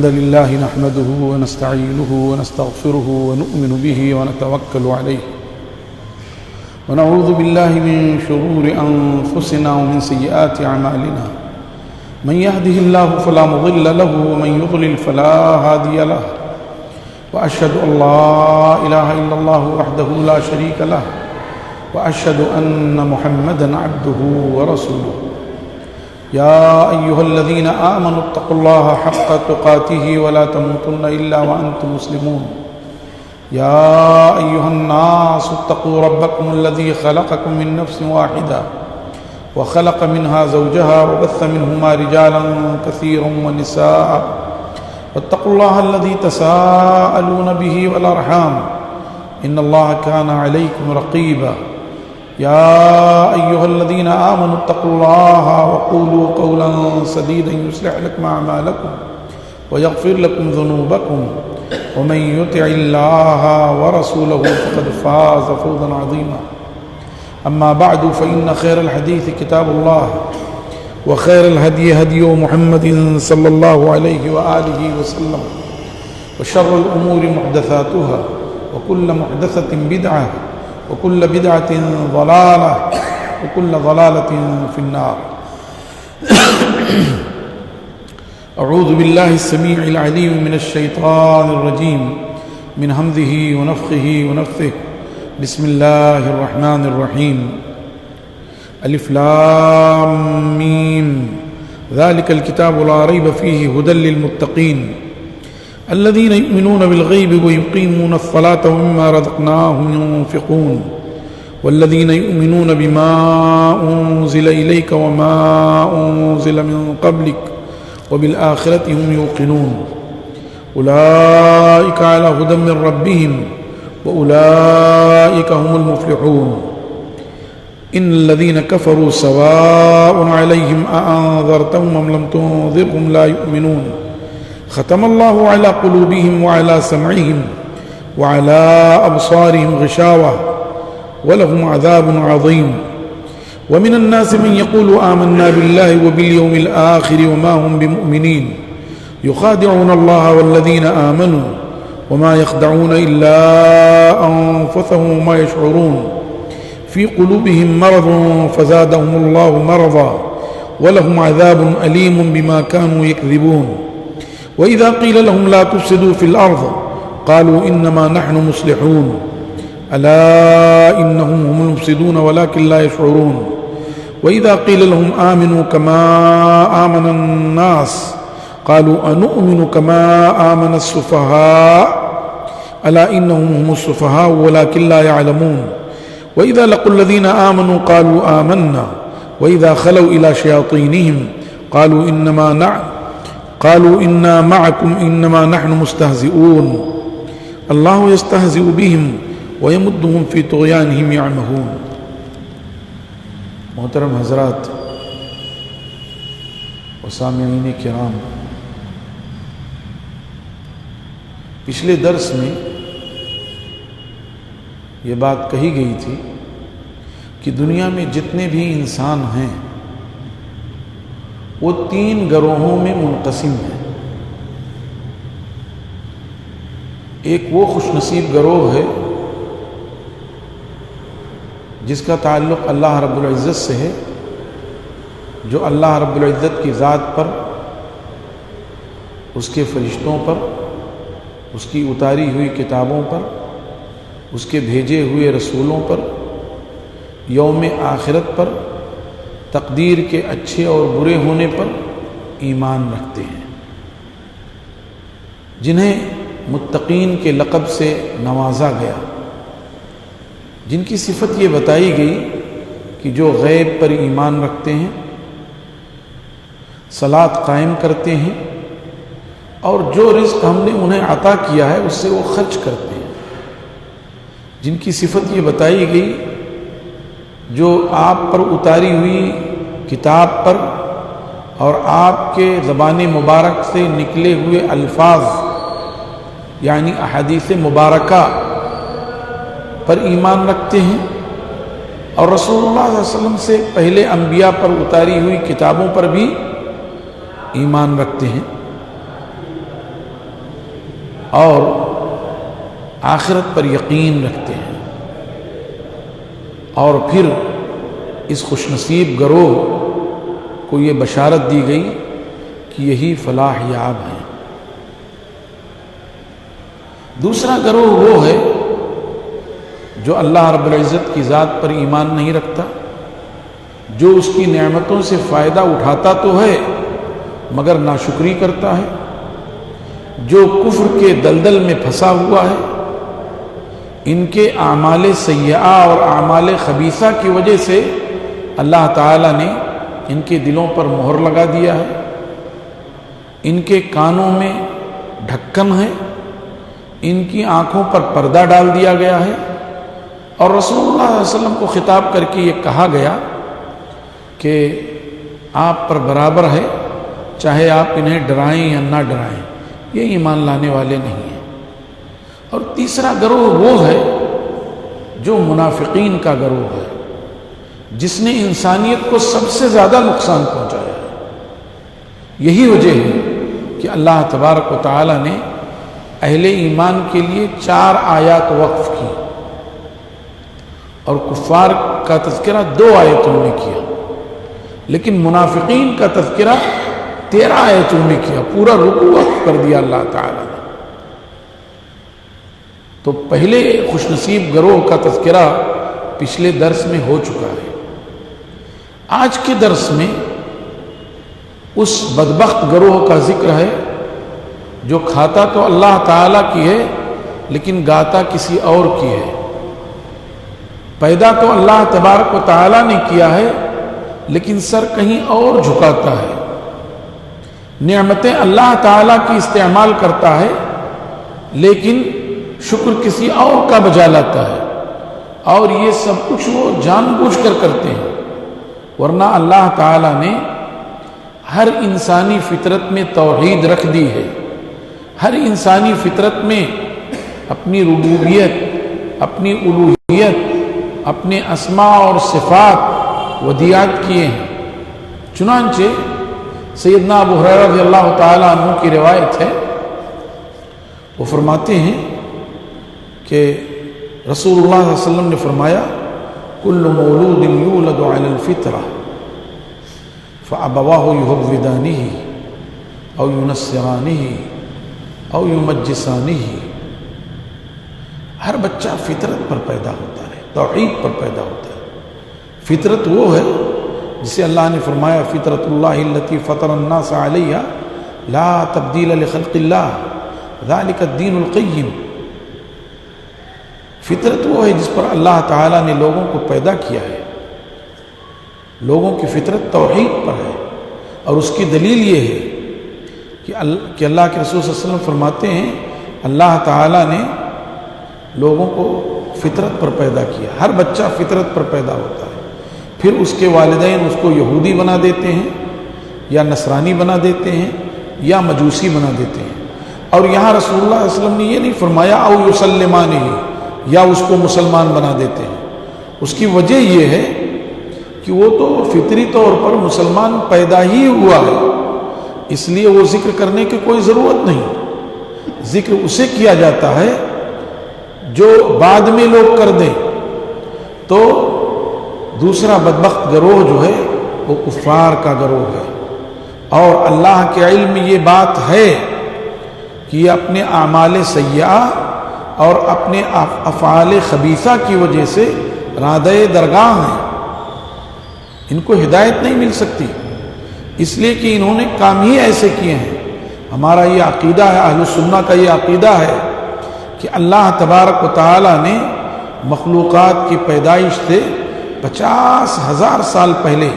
الحمد لله نحمده ونستعينه ونستغفره ونؤمن به ونتوكل عليه ونعوذ بالله من شرور أنفسنا ومن سيئات أعمالنا من يهده الله فلا مضل له ومن يضلل فلا هادي له وأشهد أن لا إله إلا الله وحده لا شريك له وأشهد أن محمدا عبده ورسوله يا أيها الذين آمنوا اتقوا الله حق تقاته ولا تموتن إلا وأنتم مسلمون يا أيها الناس اتقوا ربكم الذي خلقكم من نفس واحدة وخلق منها زوجها وبث منهما رجالا كثيرا ونساء واتقوا الله الذي تساءلون به والأرحام إن الله كان عليكم رقيبا يا أيها الذين آمنوا اتقوا الله وقولوا قولا سديدا يصلح لكم أعمالكم ويغفر لكم ذنوبكم ومن يطع الله ورسوله فقد فاز فوزا عظيما أما بعد فإن خير الحديث كتاب الله وخير الهدي هدي محمد صلى الله عليه وآله وسلم وشر الأمور محدثاتها وكل محدثة بدعة وكل بدعة ضلالة وكل ضلالة في النار أعوذ بالله السميع العليم من الشيطان الرجيم من همزه ونفخه ونفثه بسم الله الرحمن الرحيم ألف لام ميم ذلك الكتاب لا ريب فيه هدى للمتقين الذين يؤمنون بالغيب ويقيمون الصلاة ومما رزقناهم ينفقون والذين يؤمنون بما أنزل إليك وما أنزل من قبلك وبالآخرة هم يوقنون أولئك على هدى من ربهم وأولئك هم المفلحون إن الذين كفروا سواء عليهم أأنذرتهم أم لم تنذرهم لا يؤمنون ختم الله على قلوبهم وعلى سمعهم وعلى أبصارهم غشاوة ولهم عذاب عظيم ومن الناس من يقول آمنا بالله وباليوم الآخر وما هم بمؤمنين يخادعون الله والذين آمنوا وما يخدعون إلا أنفسهم وما يشعرون في قلوبهم مرض فزادهم الله مرضا ولهم عذاب أليم بما كانوا يكذبون وإذا قيل لهم لا تفسدوا في الأرض قالوا إنما نحن مصلحون ألا إنهم هم المفسدون ولكن لا يشعرون وإذا قيل لهم آمنوا كما آمن الناس قالوا أنؤمن كما آمن السفهاء ألا إنهم هم السفهاء ولكن لا يعلمون وإذا لقوا الذين آمنوا قالوا آمنا وإذا خلوا إلى شياطينهم قالوا إنا معكم إنما نحن مستهزئون الله يستهزئ بهم ويمدهم في طغيانهم يعمهون. محترم حضرات و سامعین کرام، پچھلے درس میں یہ بات کہی گئی تھی کہ دنیا میں جتنے بھی انسان ہیں وہ 3 گروہوں میں منقسم ہیں. ایک وہ خوش نصیب گروہ ہے جس کا تعلق اللہ رب العزت سے ہے، جو اللہ رب العزت کی ذات پر، اس کے فرشتوں پر، اس کی اتاری ہوئی کتابوں پر، اس کے بھیجے ہوئے رسولوں پر، یوم آخرت پر، تقدیر کے اچھے اور برے ہونے پر ایمان رکھتے ہیں، جنہیں متقین کے لقب سے نوازا گیا، جن کی صفت یہ بتائی گئی کہ جو غیب پر ایمان رکھتے ہیں، صلاۃ قائم کرتے ہیں، اور جو رزق ہم نے انہیں عطا کیا ہے اس سے وہ خرچ کرتے ہیں، جن کی صفت یہ بتائی گئی جو آپ پر اتاری ہوئی کتاب پر اور آپ کے زبان مبارک سے نکلے ہوئے الفاظ یعنی احادیث مبارکہ پر ایمان رکھتے ہیں، اور رسول اللہ صلی اللہ علیہ وسلم سے پہلے انبیاء پر اتاری ہوئی کتابوں پر بھی ایمان رکھتے ہیں. اور آخرت پر یقین رکھتے ہیں، اور پھر اس خوش نصیب گروہ کو یہ بشارت دی گئی کہ یہی فلاح یاب ہیں۔ دوسرا گروہ وہ ہے جو اللہ رب العزت کی ذات پر ایمان نہیں رکھتا، جو اس کی نعمتوں سے فائدہ اٹھاتا تو ہے مگر ناشکری کرتا ہے، جو کفر کے دلدل میں پھنسا ہوا ہے۔ ان کے اعمال سیئہ اور اعمال خبیثہ کی وجہ سے اللہ تعالیٰ نے ان کے دلوں پر مہر لگا دیا ہے، ان کے کانوں میں ڈھکن ہے، ان کی آنکھوں پر پردہ ڈال دیا گیا ہے، اور رسول اللہ صلی اللہ علیہ وسلم کو خطاب کر کے یہ کہا گیا کہ آپ پر برابر ہے، چاہے آپ انہیں ڈرائیں یا نہ ڈرائیں، یہ ایمان لانے والے نہیں ہیں۔ اور تیسرا گروہ وہ ہے جو منافقین کا گروہ ہے، جس نے انسانیت کو سب سے زیادہ نقصان پہنچایا ہے۔ یہی وجہ ہے کہ اللہ تبارک و تعالی نے اہل ایمان کے لیے 4 آیات وقف کی اور کفار کا تذکرہ 2 آیتوں میں کیا، لیکن منافقین کا تذکرہ 13 آیتوں میں کیا، پورا رکوع وقف کر دیا اللہ تعالی نے۔ تو پہلے خوش نصیب گروہ کا تذکرہ پچھلے درس میں ہو چکا ہے۔ آج کے درس میں اس بدبخت گروہ کا ذکر ہے جو کھاتا تو اللہ تعالیٰ کی ہے لیکن گاتا کسی اور کی ہے۔ پیدا تو اللہ تبارک و تعالیٰ نے کیا ہے لیکن سر کہیں اور جھکاتا ہے۔ نعمتیں اللہ تعالیٰ کی استعمال کرتا ہے لیکن شکر کسی اور کا بجا لاتا ہے، اور یہ سب کچھ وہ جان بوجھ کر کرتے ہیں، ورنہ اللہ تعالیٰ نے ہر انسانی فطرت میں توحید رکھ دی ہے، ہر انسانی فطرت میں اپنی ربوبیت، اپنی الوہیت، اپنے اسماء اور صفات ودیات کیے ہیں۔ چنانچہ سیدنا ابو ہریرہ رضی اللہ تعالیٰ عنہ کی روایت ہے، وہ فرماتے ہیں کہ رسول اللہ صلی اللہ علیہ وسلم نے فرمایا کل مولود یولد علی الفطرہ فابواہ یہودانہ او ینصرانہ او یمجسانہ۔ ہر بچہ فطرت پر پیدا ہوتا ہے، توحید پر پیدا ہوتا ہے۔ فطرت وہ ہے جسے اللہ نے فرمایا فطرت اللہ التی فطر الناس علیہا لا تبدیل لخلق اللہ ذلک الدین القیم۔ فطرت وہ ہے جس پر اللہ تعالیٰ نے لوگوں کو پیدا کیا ہے۔ لوگوں کی فطرت توحید پر ہے، اور اس کی دلیل یہ ہے کہ اللہ کے رسول صلی اللہ علیہ وسلم فرماتے ہیں اللہ تعالیٰ نے لوگوں کو فطرت پر پیدا کیا۔ ہر بچہ فطرت پر پیدا ہوتا ہے، پھر اس کے والدین اس کو یہودی بنا دیتے ہیں یا نصرانی بنا دیتے ہیں یا مجوسی بنا دیتے ہیں۔ اور یہاں رسول اللہ صلی اللہ علیہ وسلم نے یہ نہیں فرمایا او یسلمانہ، یا اس کو مسلمان بنا دیتے ہیں۔ اس کی وجہ یہ ہے کہ وہ تو فطری طور پر مسلمان پیدا ہی ہوا ہے، اس لیے وہ ذکر کرنے کی کوئی ضرورت نہیں۔ ذکر اسے کیا جاتا ہے جو بعد میں لوگ کر دیں۔ تو دوسرا بدبخت گروہ جو ہے وہ کفار کا گروہ ہے، اور اللہ کے علم میں یہ بات ہے کہ یہ اپنے اعمال سیئہ اور اپنے افعال خبیثہ کی وجہ سے رادہ درگاہ ہیں، ان کو ہدایت نہیں مل سکتی، اس لیے کہ انہوں نے کام ہی ایسے کیے ہیں۔ ہمارا یہ عقیدہ ہے، اہل سنہ کا یہ عقیدہ ہے کہ اللہ تبارک و تعالی نے مخلوقات کی پیدائش سے 50,000 سال پہلے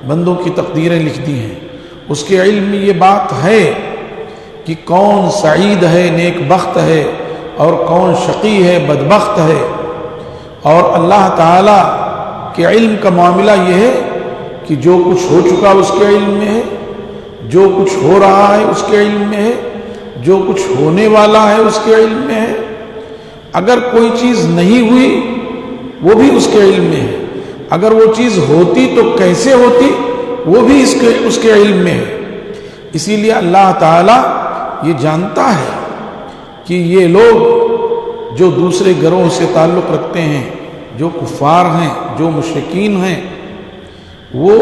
بندوں کی تقدیریں لکھ دی ہیں۔ اس کے علم میں یہ بات ہے کہ کون سعید ہے، نیک بخت ہے، اور کون شقی ہے، بدبخت ہے۔ اور اللہ تعالیٰ کے علم کا معاملہ یہ ہے کہ جو کچھ ہو چکا اس کے علم میں ہے، جو کچھ ہو رہا ہے اس کے علم میں ہے، جو کچھ ہونے والا ہے اس کے علم میں ہے۔ اگر کوئی چیز نہیں ہوئی وہ بھی اس کے علم میں ہے، اگر وہ چیز ہوتی تو کیسے ہوتی وہ بھی اس کے علم میں ہے۔ اسی لیے اللہ تعالیٰ یہ جانتا ہے کہ یہ لوگ جو دوسرے گروہ سے تعلق رکھتے ہیں، جو کفار ہیں، جو مشرکین ہیں، وہ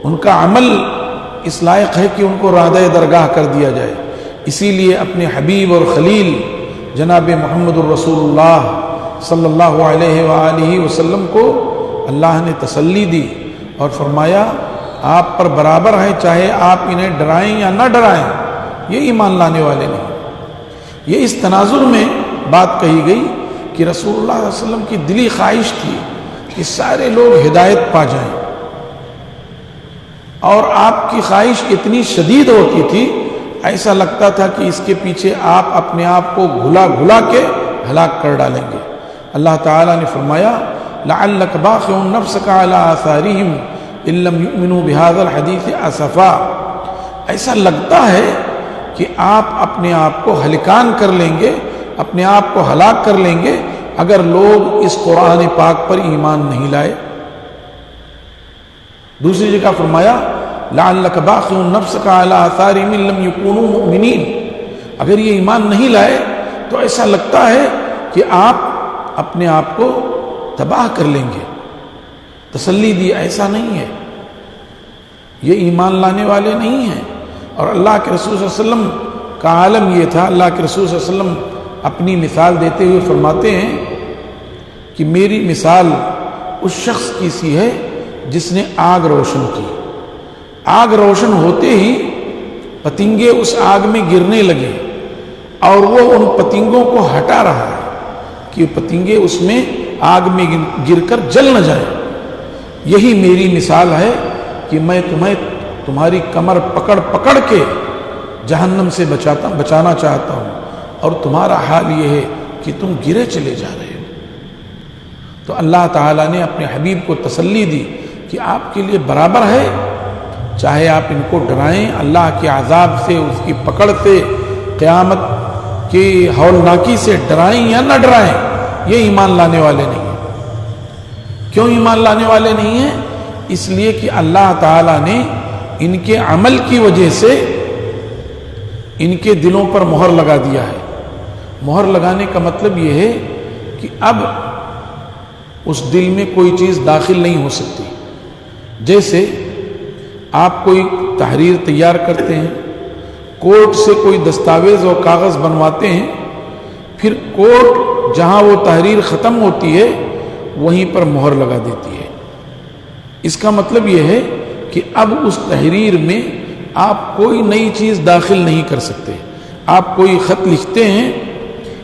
ان کا عمل اس لائق ہے کہ ان کو رادہ درگاہ کر دیا جائے۔ اسی لیے اپنے حبیب اور خلیل جناب محمد الرسول اللہ صلی اللہ علیہ وآلہ وسلم کو اللہ نے تسلی دی اور فرمایا آپ پر برابر ہے، چاہے آپ انہیں ڈرائیں یا نہ ڈرائیں، یہ ایمان لانے والے نہیں۔ یہ اس تناظر میں بات کہی گئی کہ رسول اللہ صلی اللہ علیہ وسلم کی دلی خواہش تھی کہ سارے لوگ ہدایت پا جائیں، اور آپ کی خواہش اتنی شدید ہوتی تھی، ایسا لگتا تھا کہ اس کے پیچھے آپ اپنے آپ کو گھلا کے ہلاک کر ڈالیں گے۔ اللہ تعالیٰ نے فرمایا لعلک باخع نفسک علی آثارہم ان لم یؤمنوا بہذا الحدیث اسفا، ایسا لگتا ہے کہ آپ اپنے آپ کو ہلکان کر لیں گے، اپنے آپ کو ہلاک کر لیں گے اگر لوگ اس قرآن پاک پر ایمان نہیں لائے۔ دوسری جگہ فرمایا لعلک باخع نفسک علی آثارہم ان لم یکونوا مؤمنین، اگر یہ ایمان نہیں لائے تو ایسا لگتا ہے کہ آپ اپنے آپ کو تباہ کر لیں گے۔ تسلی دی ایسا نہیں ہے، یہ ایمان لانے والے نہیں ہیں۔ اور اللہ کے رسول صلی اللہ علیہ وسلم کا عالم یہ تھا، اللہ کے رسول صلی اللہ علیہ وسلم اپنی مثال دیتے ہوئے فرماتے ہیں کہ میری مثال اس شخص کی سی ہے جس نے آگ روشن کی، آگ روشن ہوتے ہی پتنگے اس آگ میں گرنے لگے اور وہ ان پتنگوں کو ہٹا رہا ہے کہ پتنگے اس میں آگ میں گر کر جل نہ جائیں۔ یہی میری مثال ہے کہ میں تمہیں تمہاری کمر پکڑ کے جہنم سے بچانا چاہتا ہوں، اور تمہارا حال یہ ہے کہ تم گرے چلے جا رہے ہو۔ تو اللہ تعالیٰ نے اپنے حبیب کو تسلی دی کہ آپ کے لیے برابر ہے، چاہے آپ ان کو ڈرائیں اللہ کے عذاب سے، اس کی پکڑ سے، قیامت کی ہولناکی سے ڈرائیں یا نہ ڈرائیں، یہ ایمان لانے والے نہیں ہیں۔ کیوں ایمان لانے والے نہیں ہیں؟ اس لیے کہ اللہ تعالیٰ نے ان کے عمل کی وجہ سے ان کے دلوں پر مہر لگا دیا ہے۔ مہر لگانے کا مطلب یہ ہے کہ اب اس دل میں کوئی چیز داخل نہیں ہو سکتی۔ جیسے آپ کوئی تحریر تیار کرتے ہیں، کورٹ سے کوئی دستاویز اور کاغذ بنواتے ہیں، پھر کورٹ جہاں وہ تحریر ختم ہوتی ہے وہیں پر مہر لگا دیتی ہے۔ اس کا مطلب یہ ہے کہ اب اس تحریر میں آپ کوئی نئی چیز داخل نہیں کر سکتے۔ آپ کوئی خط لکھتے ہیں،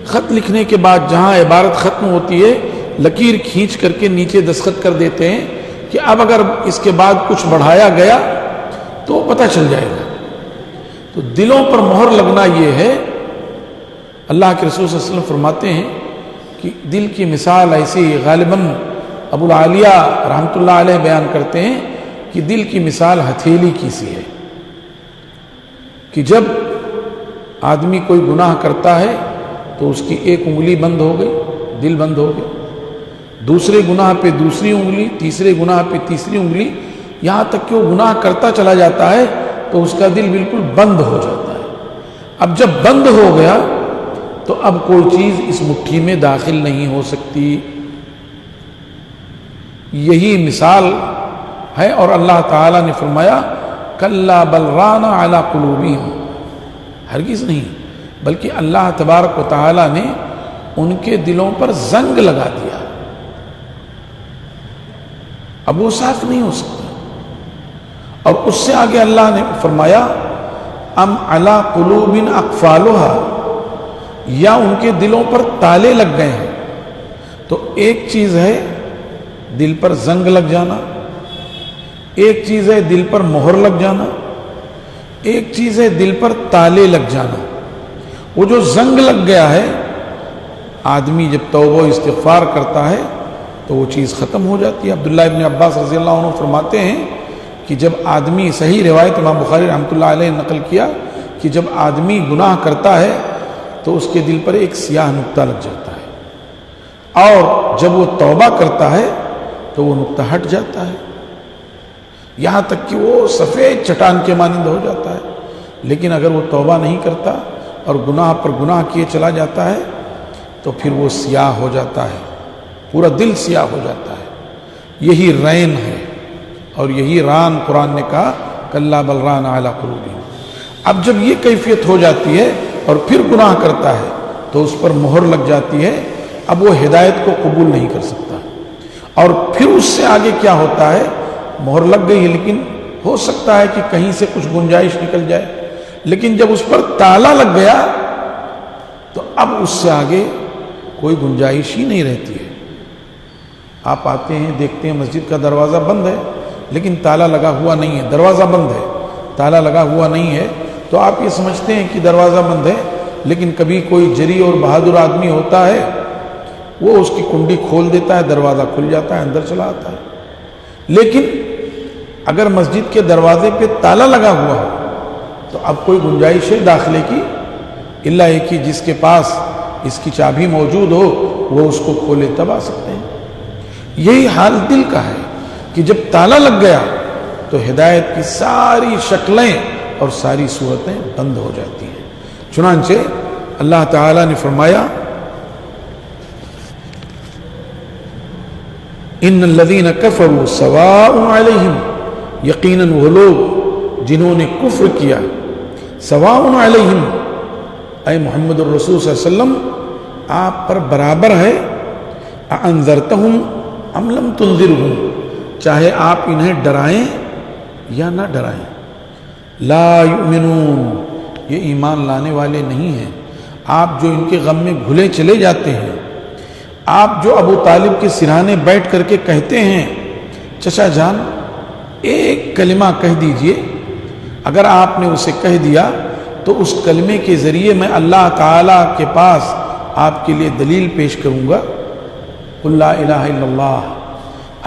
خط لکھنے کے بعد جہاں عبارت ختم ہوتی ہے لکیر کھینچ کر کے نیچے دستخط کر دیتے ہیں کہ اب اگر اس کے بعد کچھ بڑھایا گیا تو پتہ چل جائے گا۔ تو دلوں پر مہر لگنا یہ ہے۔ اللہ کے رسول صلی اللہ علیہ وسلم فرماتے ہیں کہ دل کی مثال ایسی، غالباً ابو العالیہ رحمۃ اللہ علیہ بیان کرتے ہیں کہ دل کی مثال ہتھیلی کی سی ہے، کہ جب آدمی کوئی گناہ کرتا ہے تو اس کی ایک انگلی بند ہو گئی، دل بند ہو گیا، دوسرے گناہ پہ دوسری انگلی، تیسرے گناہ پہ تیسری انگلی، یہاں تک کہ وہ گناہ کرتا چلا جاتا ہے تو اس کا دل بالکل بند ہو جاتا ہے۔ اب جب بند ہو گیا تو اب کوئی چیز اس مٹھی میں داخل نہیں ہو سکتی۔ یہی مثال ہے، اور اللہ تعالیٰ نے فرمایا کلا بل ران علی قلوبہم، ہرگز نہیں بلکہ اللہ تبارک و تعالیٰ نے ان کے دلوں پر زنگ لگا دیا، اب وہ صاف نہیں ہو سکتا۔ اور اس سے آگے اللہ نے فرمایا ام علی قلوب اقفالھا، یا ان کے دلوں پر تالے لگ گئے ہیں۔ تو ایک چیز ہے دل پر زنگ لگ جانا، ایک چیز ہے دل پر مہر لگ جانا، ایک چیز ہے دل پر تالے لگ جانا۔ وہ جو زنگ لگ گیا ہے، آدمی جب توبہ و استغفار کرتا ہے تو وہ چیز ختم ہو جاتی ہے۔ عبداللہ ابن عباس رضی اللہ عنہ فرماتے ہیں کہ جب آدمی، صحیح روایت امام بخاری رحمۃ اللہ علیہ نے نقل کیا کہ جب آدمی گناہ کرتا ہے تو اس کے دل پر ایک سیاہ نقطہ لگ جاتا ہے، اور جب وہ توبہ کرتا ہے تو وہ نقطہ ہٹ جاتا ہے، یہاں تک کہ وہ سفید چٹان کے مانند ہو جاتا ہے۔ لیکن اگر وہ توبہ نہیں کرتا اور گناہ پر گناہ کیے چلا جاتا ہے تو پھر وہ سیاہ ہو جاتا ہے، پورا دل سیاہ ہو جاتا ہے۔ یہی رین ہے اور یہی ران قرآن نے کہا کلا بل ران علی قلوبہم۔ اب جب یہ کیفیت ہو جاتی ہے اور پھر گناہ کرتا ہے تو اس پر مہر لگ جاتی ہے، اب وہ ہدایت کو قبول نہیں کر سکتا، اور پھر اس سے آگے کیا ہوتا ہے، مہر لگ گئی ہے لیکن ہو سکتا ہے کہ کہیں سے کچھ گنجائش نکل جائے، لیکن جب اس پر تالا لگ گیا تو اب اس سے آگے کوئی گنجائش ہی نہیں رہتی ہے۔ آپ آتے ہیں دیکھتے ہیں مسجد کا دروازہ بند ہے لیکن تالا لگا ہوا نہیں ہے، دروازہ بند ہے تالا لگا ہوا نہیں ہے، تو آپ یہ سمجھتے ہیں کہ دروازہ بند ہے، لیکن کبھی کوئی جری اور بہادر آدمی ہوتا ہے، وہ اس کی کنڈی کھول دیتا ہے، دروازہ کھل جاتا ہے، اندر چلا آتا ہے۔ لیکن اگر مسجد کے دروازے پہ تالا لگا ہوا ہو تو اب کوئی گنجائش ہے داخلے کی، الا ہے کہ جس کے پاس اس کی چابی موجود ہو وہ اس کو کھولے تب آ سکتے ہیں۔ یہی حال دل کا ہے کہ جب تالا لگ گیا تو ہدایت کی ساری شکلیں اور ساری صورتیں بند ہو جاتی ہیں۔ چنانچہ اللہ تعالیٰ نے فرمایا ان الذین کفروا سواء علیہم، یقیناً وہ لوگ جنہوں نے کفر کیا، سواء علیہم اے محمد الرسول صلی اللہ علیہ وسلم آپ پر برابر ہے، انذرتہم ام لم تنذرہم، چاہے آپ انہیں ڈرائیں یا نہ ڈرائیں، لا یؤمنون یہ ایمان لانے والے نہیں ہیں۔ آپ جو ان کے غم میں گھلے چلے جاتے ہیں، آپ جو ابو طالب کے سرہانے بیٹھ کر کے کہتے ہیں چچا جان ایک کلمہ کہہ دیجئے، اگر آپ نے اسے کہہ دیا تو اس کلمے کے ذریعے میں اللہ تعالیٰ کے پاس آپ کے لیے دلیل پیش کروں گا، قل لا الہ الا اللہ،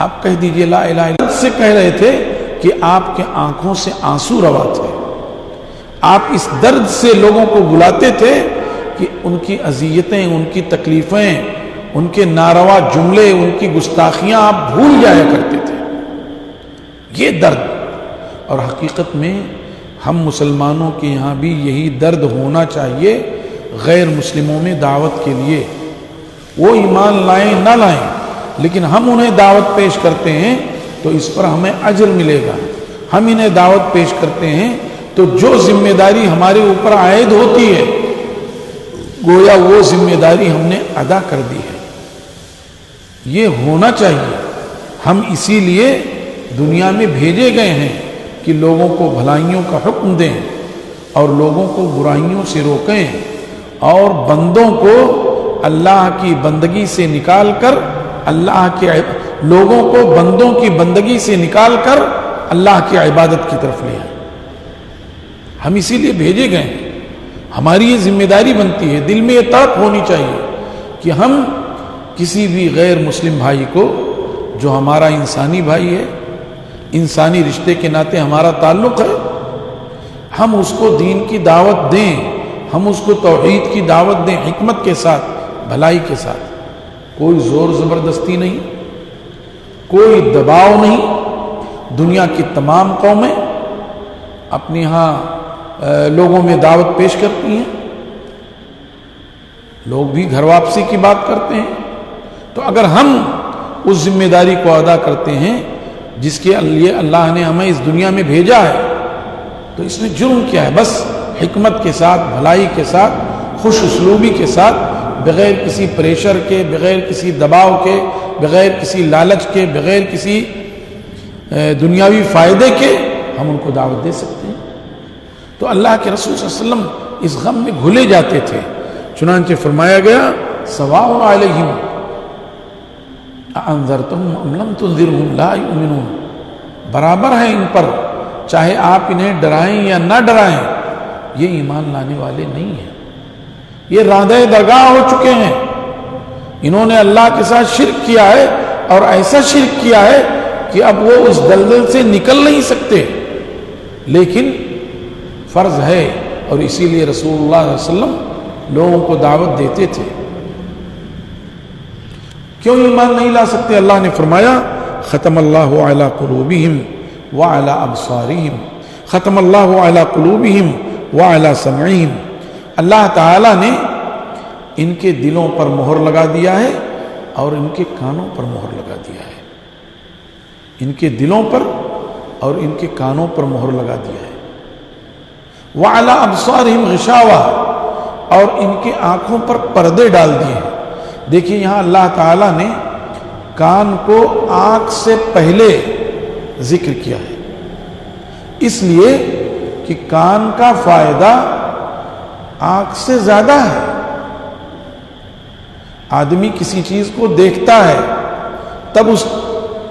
آپ کہہ دیجئے لا الہ الا اللہ۔ سے کہہ رہے تھے کہ آپ کے آنکھوں سے آنسو روا تھے، آپ اس درد سے لوگوں کو بلاتے تھے کہ ان کی اذیتیں، ان کی تکلیفیں، ان کے ناروا جملے، ان کی گستاخیاں آپ بھول جایا کرتے تھے۔ یہ درد، اور حقیقت میں ہم مسلمانوں کے یہاں بھی یہی درد ہونا چاہیے غیر مسلموں میں دعوت کے لیے، وہ ایمان لائیں نہ لائیں لیکن ہم انہیں دعوت پیش کرتے ہیں تو اس پر ہمیں اجر ملے گا، ہم انہیں دعوت پیش کرتے ہیں تو جو ذمہ داری ہمارے اوپر عائد ہوتی ہے گویا وہ ذمہ داری ہم نے ادا کر دی ہے۔ یہ ہونا چاہیے، ہم اسی لیے دنیا میں بھیجے گئے ہیں کہ لوگوں کو بھلائیوں کا حکم دیں اور لوگوں کو برائیوں سے روکیں اور بندوں کو اللہ کی بندگی سے نکال کر لوگوں کو بندوں کی بندگی سے نکال کر اللہ کی عبادت کی طرف لے آئیں۔ ہم اسی لیے بھیجے گئے ہیں، ہماری یہ ذمہ داری بنتی ہے، دل میں یہ تڑپ ہونی چاہیے کہ ہم کسی بھی غیر مسلم بھائی کو جو ہمارا انسانی بھائی ہے، انسانی رشتے کے ناطے ہمارا تعلق ہے، ہم اس کو دین کی دعوت دیں، ہم اس کو توحید کی دعوت دیں، حکمت کے ساتھ، بھلائی کے ساتھ، کوئی زور زبردستی نہیں، کوئی دباؤ نہیں۔ دنیا کی تمام قومیں اپنے ہاں لوگوں میں دعوت پیش کرتی ہیں، لوگ بھی گھر واپسی کی بات کرتے ہیں، تو اگر ہم اس ذمہ داری کو ادا کرتے ہیں جس کے لیے اللہ نے ہمیں اس دنیا میں بھیجا ہے تو اس میں جرم کیا ہے؟ بس حکمت کے ساتھ، بھلائی کے ساتھ، خوش اسلوبی کے ساتھ، بغیر کسی پریشر کے، بغیر کسی دباؤ کے، بغیر کسی لالچ کے، بغیر کسی دنیاوی فائدے کے ہم ان کو دعوت دے سکتے ہیں۔ تو اللہ کے رسول صلی اللہ علیہ وسلم اس غم میں گھلے جاتے تھے، چنانچہ فرمایا گیا سواء علیہم انذرتہم ام لم تنذرہم لا یؤمنون، برابر ہے ان پر چاہے آپ انہیں ڈرائیں یا نہ ڈرائیں، یہ ایمان لانے والے نہیں ہیں، یہ راندہ درگاہ ہو چکے ہیں، انہوں نے اللہ کے ساتھ شرک کیا ہے اور ایسا شرک کیا ہے کہ اب وہ اس دلدل سے نکل نہیں سکتے، لیکن فرض ہے اور اسی لیے رسول اللہ صلی اللہ علیہ وسلم لوگوں کو دعوت دیتے تھے۔ کیوں ایمان نہیں لا سکتے؟ اللہ نے فرمایا ختم اللہ علی قلوبہم وعلی ابصارہم، ختم اللہ علی قلوبہم وعلی سمعہم، اللہ تعالیٰ نے ان کے دلوں پر مہر لگا دیا ہے اور ان کے کانوں پر مہر لگا دیا ہے. ان کے دلوں پر اور ان کے کانوں پر مہر لگا دیا ہے. وَعَلَىٰ أَبْصَارِهِمْ غِشَاوَةٌ اور ان کے آنکھوں پر پردے ڈال دیے ہیں. دیکھیے یہاں اللہ تعالیٰ نے کان کو آنکھ سے پہلے ذکر کیا ہے، اس لیے کہ کان کا فائدہ آنکھ سے زیادہ ہے. آدمی کسی چیز کو دیکھتا ہے تب اس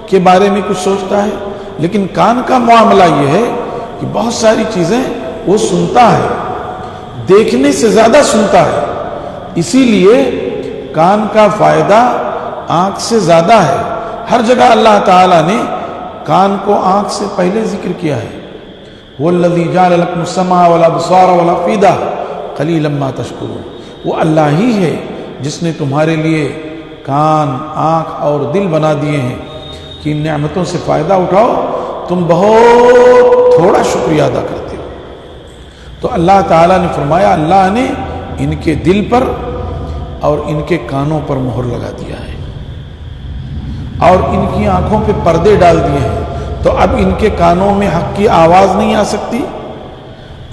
کے بارے میں کچھ سوچتا ہے، لیکن کان کا معاملہ یہ ہے کہ بہت ساری چیزیں وہ سنتا ہے، دیکھنے سے زیادہ سنتا ہے. اسی لیے کان کا فائدہ آنکھ سے زیادہ ہے. ہر جگہ اللہ تعالیٰ نے کان کو آنکھ سے پہلے ذکر کیا ہے. وَالَّذِي جَعَلَ لَكُمُ السَّمْعَ وَالْأَبْصَارَ وَالْأَفْئِدَةَ قَلِيلًا مَا تَشْكُرُونَ. وہ اللہ ہی ہے جس نے تمہارے لیے کان، آنکھ اور دل بنا دیے ہیں کہ ان نعمتوں سے فائدہ اٹھاؤ. تم بہت تھوڑا شکریہ ادا کرتے ہو. تو اللہ تعالیٰ نے فرمایا اللہ نے ان کے دل پر اور ان کے کانوں پر مہر لگا دیا ہے اور ان کی آنکھوں پہ پردے ڈال دیے ہیں. تو اب ان کے کانوں میں حق کی آواز نہیں آ سکتی،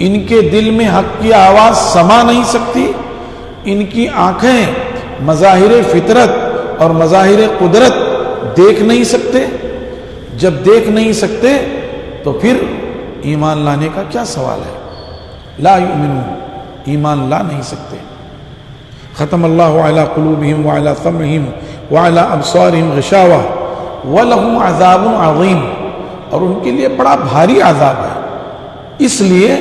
ان کے دل میں حق کی آواز سما نہیں سکتی، ان کی آنکھیں مظاہر فطرت اور مظاہر قدرت دیکھ نہیں سکتے. جب دیکھ نہیں سکتے تو پھر ایمان لانے کا کیا سوال ہے؟ لا یؤمنون، ایمان لا نہیں سکتے. ختم اللہ علی قلوبہم وعلی سمعہم وعلی ابصارہم غشاوہ ولہم عذاب عظیم. اور ان کے لیے بڑا بھاری عذاب ہے، اس لیے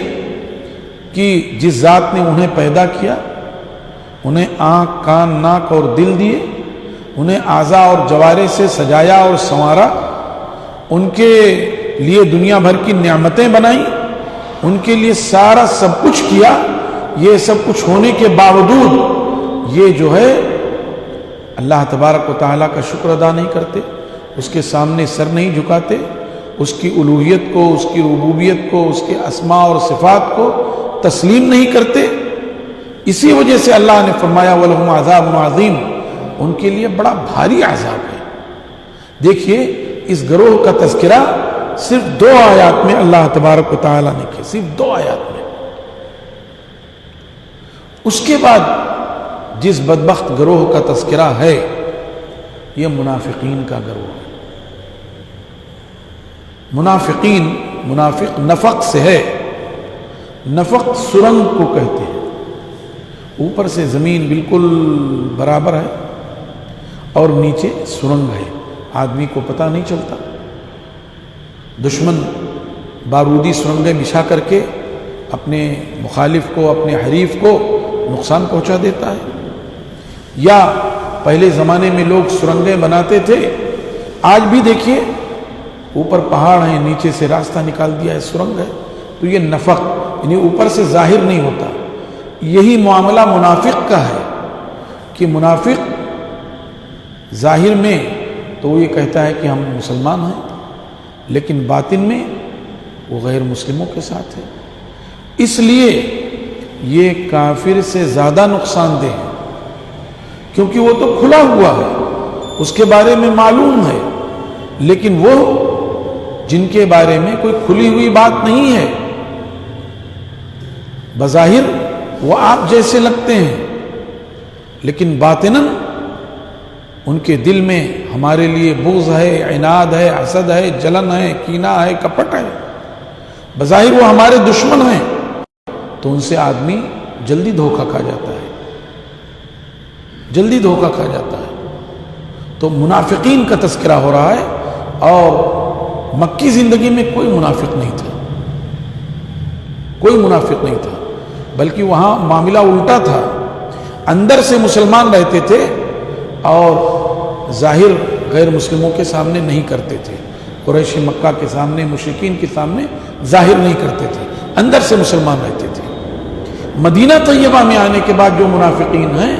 کہ جس ذات نے انہیں پیدا کیا، انہیں آنکھ، کان، ناک اور دل دیے، انہیں اعضاء اور جوارے سے سجایا اور سنوارا، ان کے لیے دنیا بھر کی نعمتیں بنائیں، ان کے لیے سارا سب کچھ کیا. یہ سب کچھ ہونے کے باوجود یہ جو ہے اللہ تبارک و تعالیٰ کا شکر ادا نہیں کرتے، اس کے سامنے سر نہیں جھکاتے، اس کی الوہیت کو، اس کی ربوبیت کو، اس کے اسماء اور صفات کو تسلیم نہیں کرتے. اسی وجہ سے اللہ نے فرمایا وَلَهُمْ عَذَابٌ عَظِيمٌ، ان کے لیے بڑا بھاری عذاب ہے. دیکھیے اس گروہ کا تذکرہ صرف 2 آیات میں اللہ تبارک و تعالیٰ نے کیا، صرف 2 آیات میں. اس کے بعد جس بدبخت گروہ کا تذکرہ ہے یہ منافقین کا گروہ ہے. منافق نفق سے ہے. نفق سرنگ کو کہتے ہیں، اوپر سے زمین بالکل برابر ہے اور نیچے سرنگ ہے، آدمی کو پتہ نہیں چلتا. دشمن بارودی سرنگیں بچھا کر کے اپنے مخالف کو، اپنے حریف کو نقصان پہنچا دیتا ہے. یا پہلے زمانے میں لوگ سرنگیں بناتے تھے، آج بھی دیکھیے اوپر پہاڑ ہیں، نیچے سے راستہ نکال دیا ہے، سرنگ ہے. تو یہ نفق یعنی اوپر سے ظاہر نہیں ہوتا. یہی معاملہ منافق کا ہے کہ منافق ظاہر میں تو وہ یہ کہتا ہے کہ ہم مسلمان ہیں، لیکن باطن میں وہ غیر مسلموں کے ساتھ ہے. اس لیے یہ کافر سے زیادہ نقصان دہ ہے، کیونکہ وہ تو کھلا ہوا ہے، اس کے بارے میں معلوم ہے. لیکن وہ جن کے بارے میں کوئی کھلی ہوئی بات نہیں ہے، بظاہر وہ آپ جیسے لگتے ہیں، لیکن باطناً ان کے دل میں ہمارے لیے بغض ہے، عناد ہے، حسد ہے، جلن ہے، کینہ ہے، کپٹ ہے. بظاہر وہ ہمارے دشمن ہیں، تو ان سے آدمی جلدی دھوکہ کھا جاتا ہے، جلدی دھوکہ کھا جاتا ہے. تو منافقین کا تذکرہ ہو رہا ہے. اور مکی زندگی میں کوئی منافق نہیں تھا، کوئی منافق نہیں تھا، بلکہ وہاں معاملہ الٹا تھا. اندر سے مسلمان رہتے تھے اور ظاہر غیر مسلموں کے سامنے نہیں کرتے تھے. قریش مکہ کے سامنے، مشرکین کے سامنے ظاہر نہیں کرتے تھے، اندر سے مسلمان رہتے تھے. مدینہ طیبہ میں آنے کے بعد جو منافقین ہیں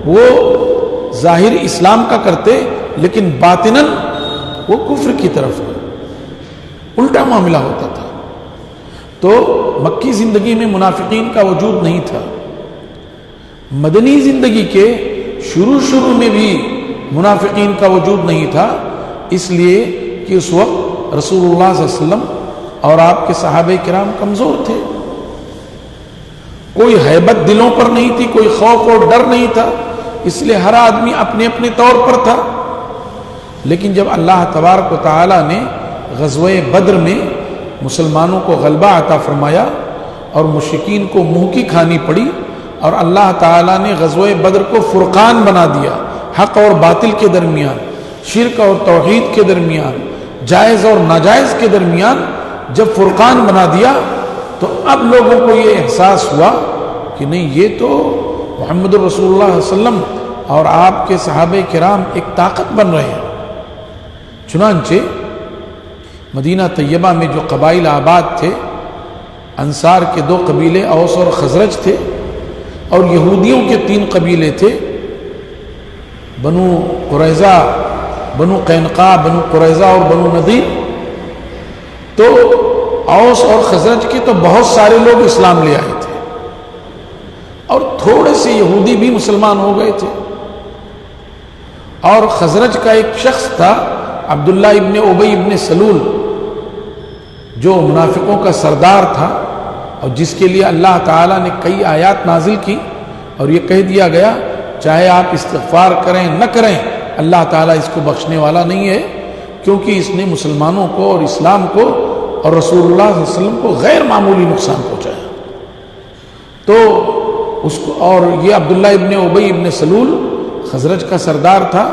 وہ ظاہر اسلام کا کرتے، لیکن باطناً وہ کفر کی طرف ہے. الٹا معاملہ ہوتا تھا. تو مکی زندگی میں منافقین کا وجود نہیں تھا. مدنی زندگی کے شروع میں بھی منافقین کا وجود نہیں تھا، اس لیے کہ اس وقت رسول اللہ صلی اللہ علیہ وسلم اور آپ کے صحابہ کرام کمزور تھے، کوئی ہیبت دلوں پر نہیں تھی، کوئی خوف اور ڈر نہیں تھا، اس لیے ہر آدمی اپنے اپنے طور پر تھا۔ لیکن جب اللہ تبارک و تعالی نے غزوہ بدر میں مسلمانوں کو غلبہ عطا فرمایا اور مشرکین کو منہ کی کھانی پڑی، اور اللہ تعالیٰ نے غزوہ بدر کو فرقان بنا دیا، حق اور باطل کے درمیان، شرک اور توحید کے درمیان، جائز اور ناجائز کے درمیان جب فرقان بنا دیا تو اب لوگوں کو یہ احساس ہوا کہ نہیں، یہ تو محمد رسول اللہ صلی اللہ علیہ وسلم اور آپ کے صحابہ کرام ایک طاقت بن رہے ہیں۔ چنانچہ مدینہ طیبہ میں جو قبائل آباد تھے، انصار کے 2 قبیلے اوس اور خزرج تھے، اور یہودیوں کے 3 قبیلے تھے، بنو قریظہ، بنو قینقاع، بنو قریظہ اور بنو نذیر۔ تو اوس اور خزرج کے تو بہت سارے لوگ اسلام لے آئے تھے، اور تھوڑے سے یہودی بھی مسلمان ہو گئے تھے، اور خزرج کا ایک شخص تھا عبداللہ ابن ابی ابن سلول، جو منافقوں کا سردار تھا، اور جس کے لیے اللہ تعالیٰ نے کئی آیات نازل کی اور یہ کہہ دیا گیا چاہے آپ استغفار کریں نہ کریں اللہ تعالیٰ اس کو بخشنے والا نہیں ہے، کیونکہ اس نے مسلمانوں کو اور اسلام کو اور رسول اللہ صلی اللہ علیہ وسلم کو غیر معمولی نقصان پہنچایا۔ تو اس کو، اور یہ عبداللہ ابن ابی ابن سلول خزرج کا سردار تھا،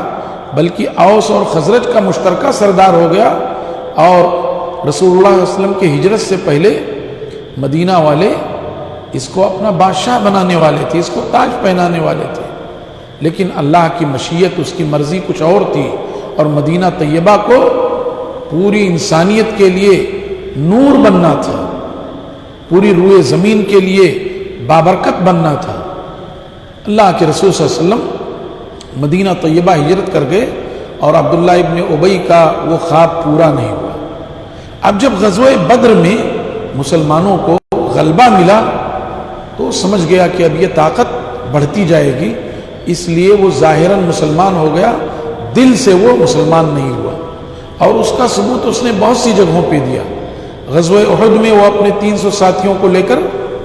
بلکہ اوس اور خزرج کا مشترکہ سردار ہو گیا، اور رسول اللہ صلی اللہ علیہ وسلم کے ہجرت سے پہلے مدینہ والے اس کو اپنا بادشاہ بنانے والے تھے، اس کو تاج پہنانے والے تھے، لیکن اللہ کی مشیت، اس کی مرضی کچھ اور تھی، اور مدینہ طیبہ کو پوری انسانیت کے لیے نور بننا تھا، پوری روئے زمین کے لیے بابرکت بننا تھا۔ اللہ کے رسول صلی اللہ علیہ وسلم مدینہ طیبہ ہجرت کر گئے، اور عبداللہ ابن ابی کا وہ خواب پورا نہیں ہوا۔ اب جب غزوہ بدر میں مسلمانوں کو غلبہ ملا تو سمجھ گیا کہ اب یہ طاقت بڑھتی جائے گی، اس لیے وہ ظاہراً مسلمان ہو گیا، دل سے وہ مسلمان نہیں ہوا، اور اس کا ثبوت اس نے بہت سی جگہوں پہ دیا۔ غزوہ احد میں وہ اپنے 300 ساتھیوں کو لے کر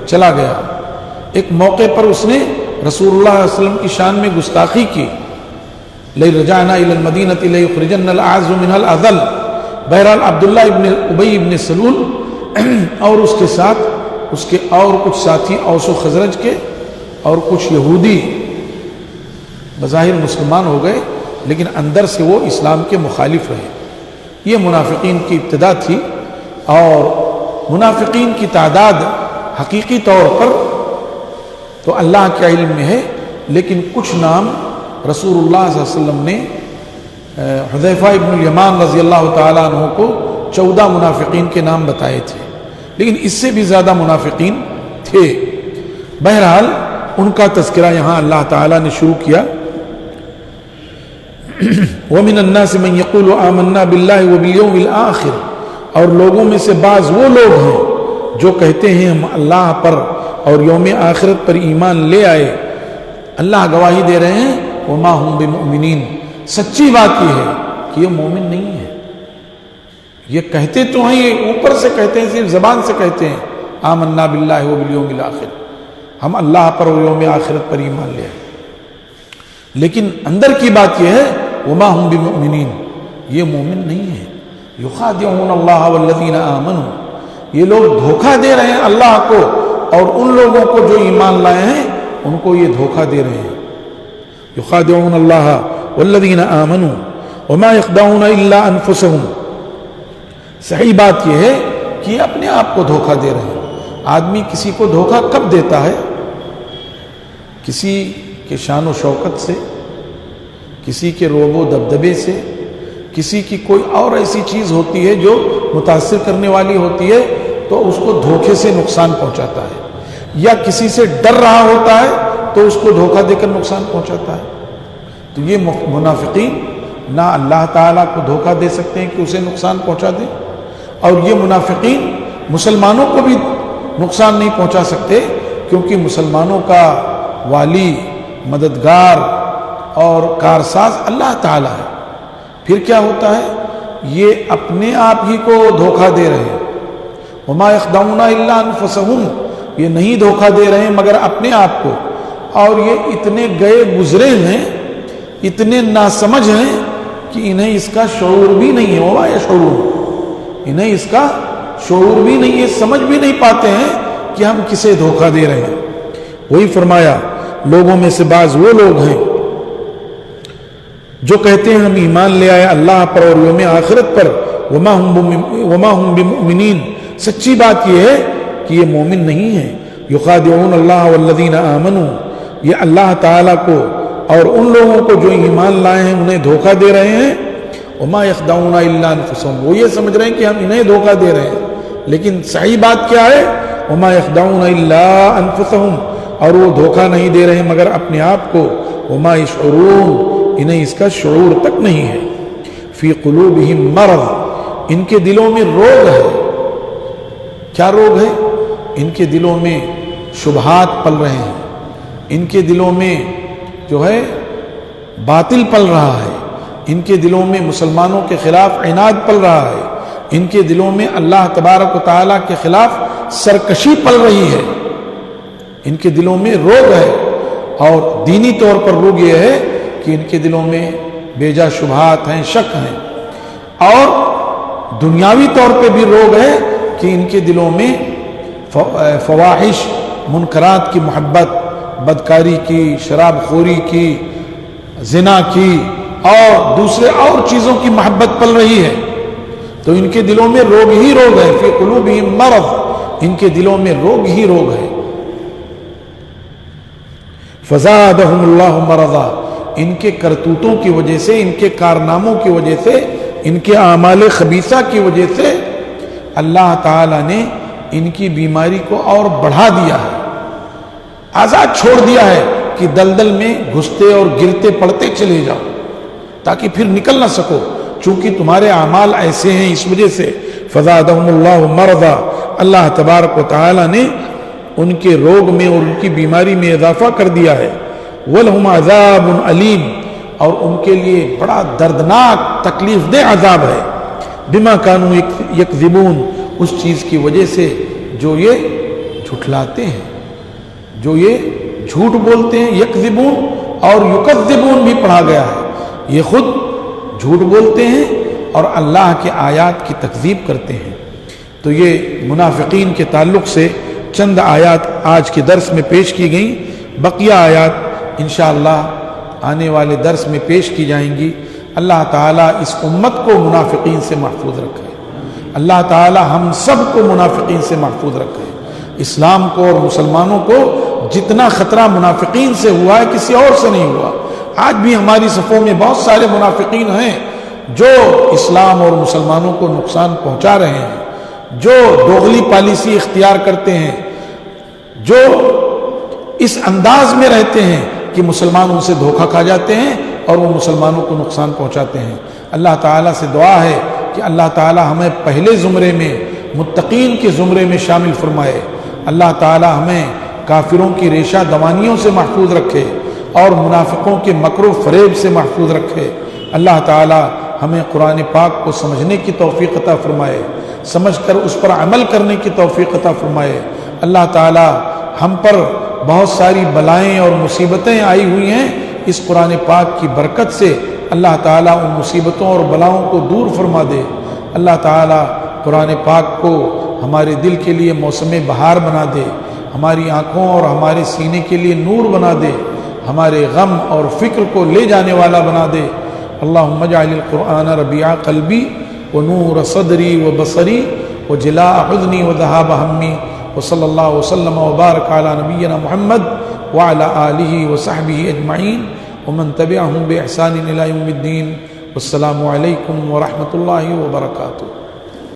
چلا گیا، ایک موقع پر اس نے رسول اللہ صلی اللہ علیہ وسلم کی شان میں گستاخی کی، لَرَجَعْنَا إِلَى الْمَدِينَةِ لَيُخْرِجَنَّ الْأَعَزُّ مِنْهَا الْأَذَلَّ۔ بہرحال عبداللہ ابن ابی ابن سلول اور اس کے ساتھ اس کے اور کچھ ساتھی اوس و خزرج کے اور کچھ یہودی بظاہر مسلمان ہو گئے، لیکن اندر سے وہ اسلام کے مخالف رہے۔ یہ منافقین کی ابتدا تھی، اور منافقین کی تعداد حقیقی طور پر تو اللہ کے علم میں ہے، لیکن کچھ نام رسول اللہ صلی اللہ علیہ وسلم نے حذیفہ ابن الیمان رضی اللہ تعالیٰ عنہ کو 14 منافقین کے نام بتائے تھے، لیکن اس سے بھی زیادہ منافقین تھے۔ بہرحال ان کا تذکرہ یہاں اللہ تعالیٰ نے شروع کیا، وَمِنَ النَّاسِ مَنْ يَقُولُ آمَنَّا بِاللَّهِ وَبِالْيَوْمِ الْآخِرِ، اور لوگوں میں سے بعض وہ لوگ ہیں جو کہتے ہیں ہم اللہ پر اور یوم آخرت پر ایمان لے آئے، اللہ گواہی دے رہے ہیں وَمَا هُمْ بِمُؤْمِنِينَ، سچی بات یہ ہے کہ یہ مومن نہیں ہے۔ یہ کہتے تو ہیں، یہ اوپر سے کہتے ہیں، صرف زبان سے کہتے ہیں آمنا باللہ وبالیوم الآخر، ہم اللہ پر اور یوم آخرت پر ایمان لے آئے، لیکن اندر کی بات یہ ہے وما ہم بمؤمنین، یہ مومن نہیں ہے۔ یخادعون اللہ والذین آمنوا، یہ لوگ دھوکہ دے رہے ہیں اللہ کو اور ان لوگوں کو جو ایمان لائے ہیں ان کو یہ دھوکہ دے رہے ہیں۔ یخادعون اللہ والذین آمنوا وما یخدعون الا انفسهم، صحیح بات یہ ہے کہ یہ اپنے آپ کو دھوکہ دے رہے ہیں۔ آدمی کسی کو دھوکہ کب دیتا ہے؟ کسی کے شان و شوکت سے، کسی کے روب و دبدبے سے، کسی کی کوئی اور ایسی چیز ہوتی ہے جو متاثر کرنے والی ہوتی ہے تو اس کو دھوکے سے نقصان پہنچاتا ہے، یا کسی سے ڈر رہا ہوتا ہے تو اس کو دھوکہ دے کر نقصان پہنچاتا ہے۔ تو یہ منافقین نہ اللہ تعالیٰ کو دھوکہ دے سکتے ہیں کہ اسے نقصان پہنچا دیں، اور یہ منافقین مسلمانوں کو بھی نقصان نہیں پہنچا سکتے، کیونکہ مسلمانوں کا والی، مددگار اور کارساز اللہ تعالیٰ ہے۔ پھر کیا ہوتا ہے؟ یہ اپنے آپ ہی کو دھوکہ دے رہے ہیں۔ وما يخدعون الا انفسهم، یہ نہیں دھوکہ دے رہے ہیں مگر اپنے آپ کو، اور یہ اتنے گئے گزرے ہیں، اتنے ناسمجھ ہیں کہ انہیں اس کا شعور بھی نہیں ہے۔ وما يشعرون، انہیں اس کا شعور بھی نہیں ہے، سمجھ بھی نہیں پاتے ہیں کہ ہم کسے دھوکہ دے رہے ہیں۔ وہی فرمایا لوگوں میں سے بعض وہ لوگ ہیں جو کہتے ہیں ہم ایمان لے آئے اللہ پر اور یوم آخرت پر، وما ہم بمؤمنین، سچی بات یہ ہے کہ یہ مومن نہیں ہے۔ یخادعون اللہ والذین آمنوا، یہ اللہ تعالیٰ کو اور ان لوگوں کو جو ایمان لائے ہیں انہیں دھوکہ دے رہے ہیں۔ وما يخدعون الا انفسهم، وہ یہ سمجھ رہے ہیں کہ ہم انہیں دھوکہ دے رہے ہیں، لیکن صحیح بات کیا ہے؟ وما يخدعون الا انفسهم، اور وہ دھوکہ نہیں دے رہے مگر اپنے آپ کو۔ وما يشعرون، انہیں اس کا شعور تک نہیں ہے۔ فی قلوبہم مرض، ان کے دلوں میں روگ ہے۔ کیا روگ ہے؟ ان کے دلوں میں شبہات پل رہے ہیں، ان کے دلوں میں جو ہے باطل پل رہا ہے، ان کے دلوں میں مسلمانوں کے خلاف عناد پل رہا ہے، ان کے دلوں میں اللہ تبارک و تعالیٰ کے خلاف سرکشی پل رہی ہے، ان کے دلوں میں روگ ہے۔ اور دینی طور پر روگ یہ ہے کہ ان کے دلوں میں بیجا شبہات ہیں، شک ہیں، اور دنیاوی طور پہ بھی روگ ہے کہ ان کے دلوں میں فواحش، منکرات کی محبت، بدکاری کی، شراب خوری کی، زنا کی اور دوسرے اور چیزوں کی محبت پل رہی ہے، تو ان کے دلوں میں روگ ہی روگ ہے۔ فی قلوبہم مرض، ان کے دلوں میں روگ ہی روگ ہے۔ فزادہم اللہ مرضا، ان کے کرتوتوں کی وجہ سے، ان کے کارناموں کی وجہ سے، ان کے اعمال خبیثہ کی وجہ سے اللہ تعالیٰ نے ان کی بیماری کو اور بڑھا دیا ہے، آزاد چھوڑ دیا ہے کہ دلدل میں گھستے اور گرتے پڑتے چلے جاؤ تاکہ پھر نکل نہ سکو، چونکہ تمہارے اعمال ایسے ہیں۔ اس وجہ سے فزادہم اللہ مرضا، اللہ تبارک و تعالیٰ نے ان کے روگ میں اور ان کی بیماری میں اضافہ کر دیا ہے۔ وَلَهُمْ عَذَابٌ عَلِيمٌ، اور ان کے لیے بڑا دردناک تکلیف دہ عذاب ہے۔ بِمَا كَانُوا يَكْذِبُونَ، اس چیز کی وجہ سے جو یہ جھٹلاتے ہیں، جو یہ جھوٹ بولتے ہیں۔ یکذبون اور یکذبون بھی پڑھا گیا ہے، یہ خود جھوٹ بولتے ہیں اور اللہ کے آیات کی تکذیب کرتے ہیں۔ تو یہ منافقین کے تعلق سے چند آیات آج کے درس میں پیش کی گئیں، بقیہ آیات انشاءاللہ آنے والے درس میں پیش کی جائیں گی۔ اللہ تعالیٰ اس امت کو منافقین سے محفوظ رکھے، اللہ تعالیٰ ہم سب کو منافقین سے محفوظ رکھے۔ اسلام کو اور مسلمانوں کو جتنا خطرہ منافقین سے ہوا ہے کسی اور سے نہیں ہوا۔ آج بھی ہماری صفوں میں بہت سارے منافقین ہیں جو اسلام اور مسلمانوں کو نقصان پہنچا رہے ہیں، جو دوغلی پالیسی اختیار کرتے ہیں، جو اس انداز میں رہتے ہیں کہ مسلمان ان سے دھوکہ کھا جاتے ہیں اور وہ مسلمانوں کو نقصان پہنچاتے ہیں۔ اللہ تعالیٰ سے دعا ہے کہ اللہ تعالیٰ ہمیں پہلے زمرے میں، متقین کے زمرے میں شامل فرمائے۔ اللہ تعالیٰ ہمیں کافروں کی ریشہ دوانیوں سے محفوظ رکھے اور منافقوں کے مکر و فریب سے محفوظ رکھے۔ اللہ تعالیٰ ہمیں قرآن پاک کو سمجھنے کی توفیق عطا فرمائے، سمجھ کر اس پر عمل کرنے کی توفیق عطا فرمائے۔ اللہ تعالیٰ ہم پر بہت ساری بلائیں اور مصیبتیں آئی ہوئی ہیں، اس قرآن پاک کی برکت سے اللہ تعالیٰ ان مصیبتوں اور بلاؤں کو دور فرما دے۔ اللہ تعالیٰ قرآن پاک کو ہمارے دل کے لیے موسم بہار بنا دے، ہماری آنکھوں اور ہمارے سینے کے لیے نور بنا دے، ہمارے غم اور فکر کو لے جانے والا بنا دے۔ اللہم اجعل القرآن ربیع قلبی ونور صدری وبصری وجلاء حزنی وذہاب ہمی، وصلی اللہ وسلم وبارک علی نبینا محمد وعلی آلہ وصحبہ اجمعین ومن تبعہم بإحسان الی یوم الدین۔ والسلام علیکم ورحمۃ اللہ وبرکاتہ۔